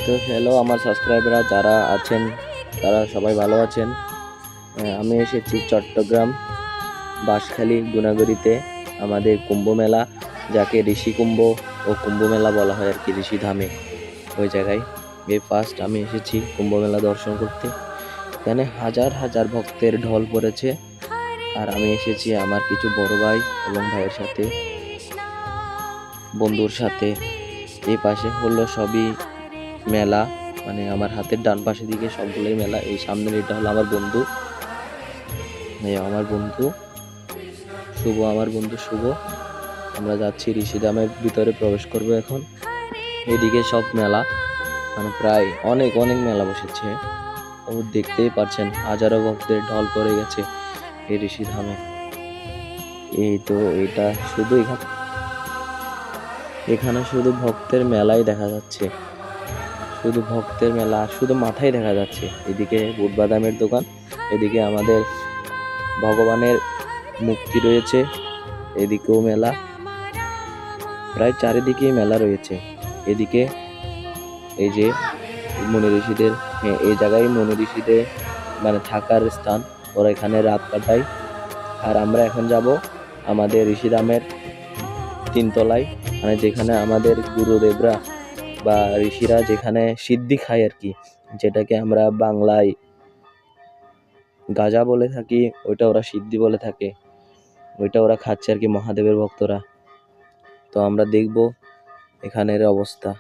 তো হ্যালো আমার সাবস্ক্রাইবাররা যারা আছেন তারা সবাই ভালো আছেন। আমি এসেছি চট্টগ্রাম বাঁশখালী গুনাগড়িতে আমাদের কুম্ভ মেলা, যাকে ঋষি কুম্ভ ও কুম্ভ মেলা বলা হয় আর কি, ঋষিধামে ওই জায়গায়। এই ফার্স্ট আমি এসেছি কুম্ভ মেলা দর্শন করতে। এখানে হাজার হাজার ভক্তের ঢল পড়েছে, আর আমি এসেছি আমার কিছু বড় ভাই এবং ভাইয়ের সাথে, বন্ধুর সাথে। এই পাশে হলো সবই মেলা, মানে আমার হাতের ডান পাশের দিকে সবগুলোই মেলা। এই সামনের এটা হলো আমার বন্ধু, আমার বন্ধু শুভ, আমার বন্ধু শুভ। আমরা যাচ্ছি ঋষিধামের ভিতরে প্রবেশ করব এখন। এদিকে সব মেলা, মানে প্রায় অনেক অনেক মেলা বসেছে। ও দেখতেই পাচ্ছেন হাজারো ভক্তের ঢল পড়ে গেছে এই ঋষিধামে। এই তো এটা শুধু এখানে শুধু ভক্তের মেলাই দেখা যাচ্ছে, শুধু ভক্তের মেলা, শুধু মাথায় দেখা যাচ্ছে। এদিকে বুট বাদামের দোকান, এদিকে আমাদের ভগবানের মূর্তি রয়েছে, এদিকেও মেলা, প্রায় চারিদিকেই মেলা রয়েছে। এদিকে এই যে মুনি ঋষিদের, এই জায়গায় মুনি ঋষিদের মানে থাকার স্থান, ওরা এখানে রাত কাটায়। আর আমরা এখন যাব আমাদের ঋষিধামের তিনতলায়, মানে যেখানে আমাদের গুরুদেবরা বা ঋষিরা যেখানে সিদ্ধি খায় আর কি, যেটাকে আমরা বাংলায় গাজা বলে থাকি, ওইটা ওরা সিদ্ধি বলে থাকে। ওইটা ওরা খাচ্ছে আর কি, মহাদেবের ভক্তরা। তো আমরা দেখব এখানের অবস্থা।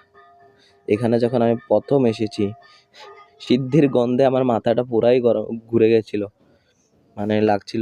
এখানে যখন আমি প্রথম এসেছি, সিদ্ধির গন্ধে আমার মাথাটা পুরাই ঘুরে গেছিল, মানে লাগছিল